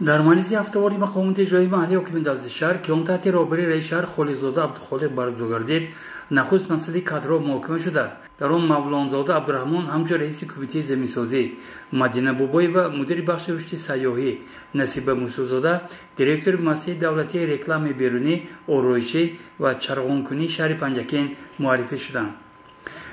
در مجلس هفته‌واری مقامات اجرایی محلی حکومت دولت شهر که آن تحت رهبری رئیس شهر خلیلزاده عبدالخالق برگزار گردید، نخست مسئله کادرها محاکمه شده. در آن مولانزاده عبدالرحمن همچون رئیس کمیته زمین‌سازی، مدینه بوبایی و مدیر بخش رشد سیاحی نصیب موسیزاده دیرکتور مؤسسه دولتی رکلام بیرونی آرایشی و چراغانکنی شهر پنجکین معرفی شدند.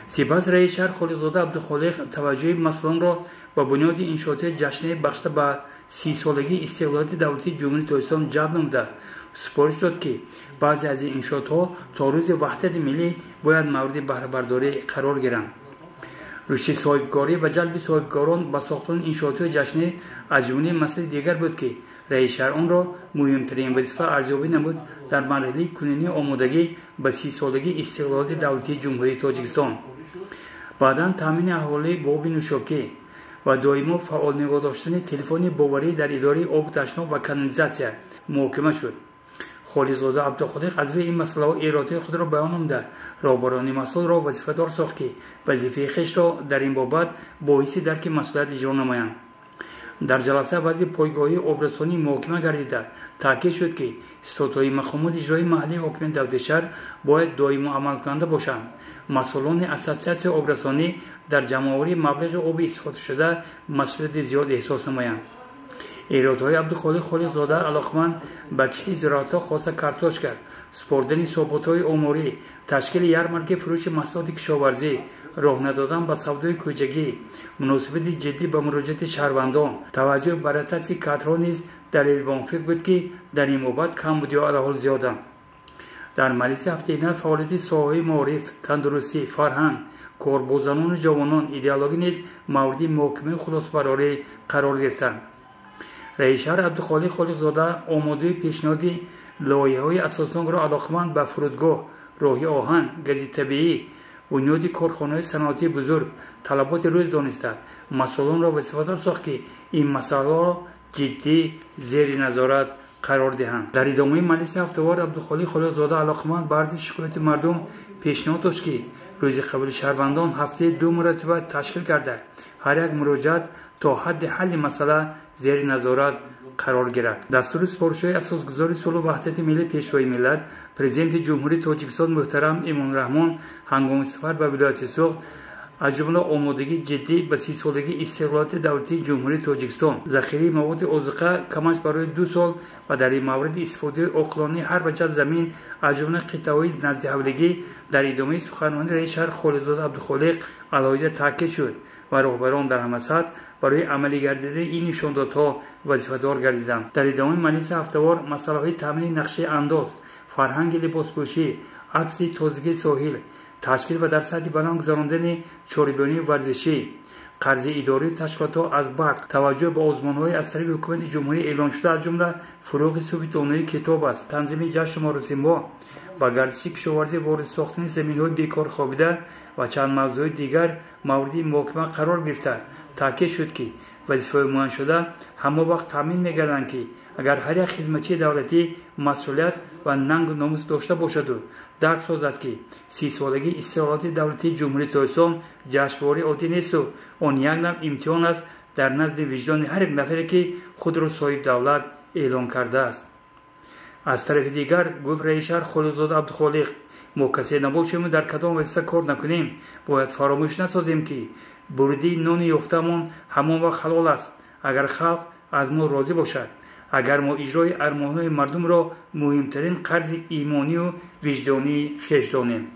سپس رئیس شهر خلیلزاده عبدالخالق توجه مسئولان را با بنیاد انشاءات جشنی بخشیده به 30 سالگی استقلالیت دولتی جمهوری تاجیکستان جهت نموده سپارش داد که بعضی از این انشاءاتها تا روز وحدت ملی باید مورد بهره برداری قرار گیرند. رشد صاحبکاری و جلب صاحبکاران به ساختن انشاءات جشنی از جمله مسئله دیگر بود که رئیس شهر آن را مهمترین وظیفه ارزیابی نمود در مرحله کنونی آمادگی به 30 سالگی استقلالیت دولتی جمهوری تاجیکستان. بعدا تامین اهالی به آب نوشابه و دائما فعال نگاه داشتن تلفن باوری در اداره آب تشناب و کانالیزاسیون محاکمه شد. خلیلزاده عبدالخالق از روی این مسئله و اراده خود را بیان نموده رهبران مسئول را وظیفه دار ساخت که وظیفه خویش را در این بابت باعث درک مسئولیت اجرا نمایند. در جلسه وضع پایگاهی آبرسانی محاکمه گردیده تاکید شد که استاتهای مقامات اجرایی محلی حکومت دولت شهر باید دائما عمل کننده باشند. مسئولان اساسیت آبرسانی در جمع‌آوری مبلغ آب استفاده شده مسئولیت زیاد احساس نمایند. ایرادهای عبدالخالق خلیلزاده علاقمند به کشت زراعت‌ها خاصه کارتوشکا، سپردن ثبات‌های آماری، تشکیل یارمارک فروش محصولات کشاورزی، راه ندادن به سودای کوچگی، مناسبت جدی به مراجعت شهروندان، توجه به رتبت کادرها نیز دلیل به آن فکر بود که در این بابت کمبودی ها علیحال زیادند. در مجلس هفتگی فعالیت ساحه معارف، تندرستی، فرهنگ، کاربازان و جوانان ایدئولوژی نیز مورد محاکمه خلاصه‌برآری قرار گرفتند. رئیس شهر عبدالخالق خلیلزاده آماده پیشنهاد لایحه‌های اساسنامه را علاقمند به فرودگاه، راه آهن، گاز طبیعی، بنیاد کارخانه‌های صنعتی بزرگ، طلبات روز دانسته مسئولان را وظیفه‌دار ساخت که این مسائل را جدی زیر نظارت قرار دهند. در ادامه مجلس هفته‌وار عبدالخالق خلیلزاده علاقمند به عرض شکایت مردم پیشنهاد داشت که روز قبل شهروندان هفته 2 مرتبه تشکیل کرده هر یک مراجعت تا حد حل مسئله زیر نظارت قرار گیرد. دستور سپارش‌های اساسگذار صلح و وحدت ملی پیشروی ملت پرزیدنت جمهوری تاجیکستان محترم امان رحمان هنگام سفر به ولایت سوخت از جمله آمادگی جدی به 30 سالگی استقلالیت دولتی جمهوری تاجیکستان، ذخیره مواد عازقه کمش برای 2 سال و در این مورد استفاده عاقلانه هر وجب زمین از جمله قطعه‌های نزد حولگی در ادامه سخنرانی رئیس شهر خلیلزاده عبدالخالق علاوه تاکید شد و رهبران در همه سطح برای عملی گردیدن این نشاندادها وظیفه‌دار گردیدند. در ادامه مجلس هفته‌وار مسائل تامین نقشه انداز، فرهنگ لباسپوشی، عکس تازگی ساحل، تشکیل و در سطح بلند گذراندن چاره‌بانی ورزشی، قرض اداری تشکیلات‌ها از برق، توجه به آزمون‌های از طریق حکومت جمهوری اعلان شده از جمله فروغ صوب دانایی کتاب است، تنظیم جشن مراسم‌ها، با گردش کشاورزی وارد ساختن زمین‌های بیکار خوابیده و چند موضوع دیگر مورد محاکمه قرار گرفته تاکید شد که وظیفه معین شده همه وقت تامین می‌گردند که اگر هر یک خدمتچی دولتی مسئولیت و ننگ و ناموس داشته باشد و درک سازد که 30 سالگی استقلالیت دولتی جمهوری تاجیکستان جشنواره عادی نیست و آن یک نوع امتحان است در نزد وجدان هر یک نفری که خود را صاحب دولت اعلان کرده است. از طرف دیگر گفت رئیس شهر خلیلزاده عبدالخالق ما کسی نباشیم در کدام وظیفه کار نکنیم باید فراموش نسازیم که بردی نان یافته‌مان همان وقت حلال است اگر خلق از ما راضی باشد، اگر ما اجرای ارمان‌های مردم را مهمترین قرض ایمانی و وجدانی خویش دانیم.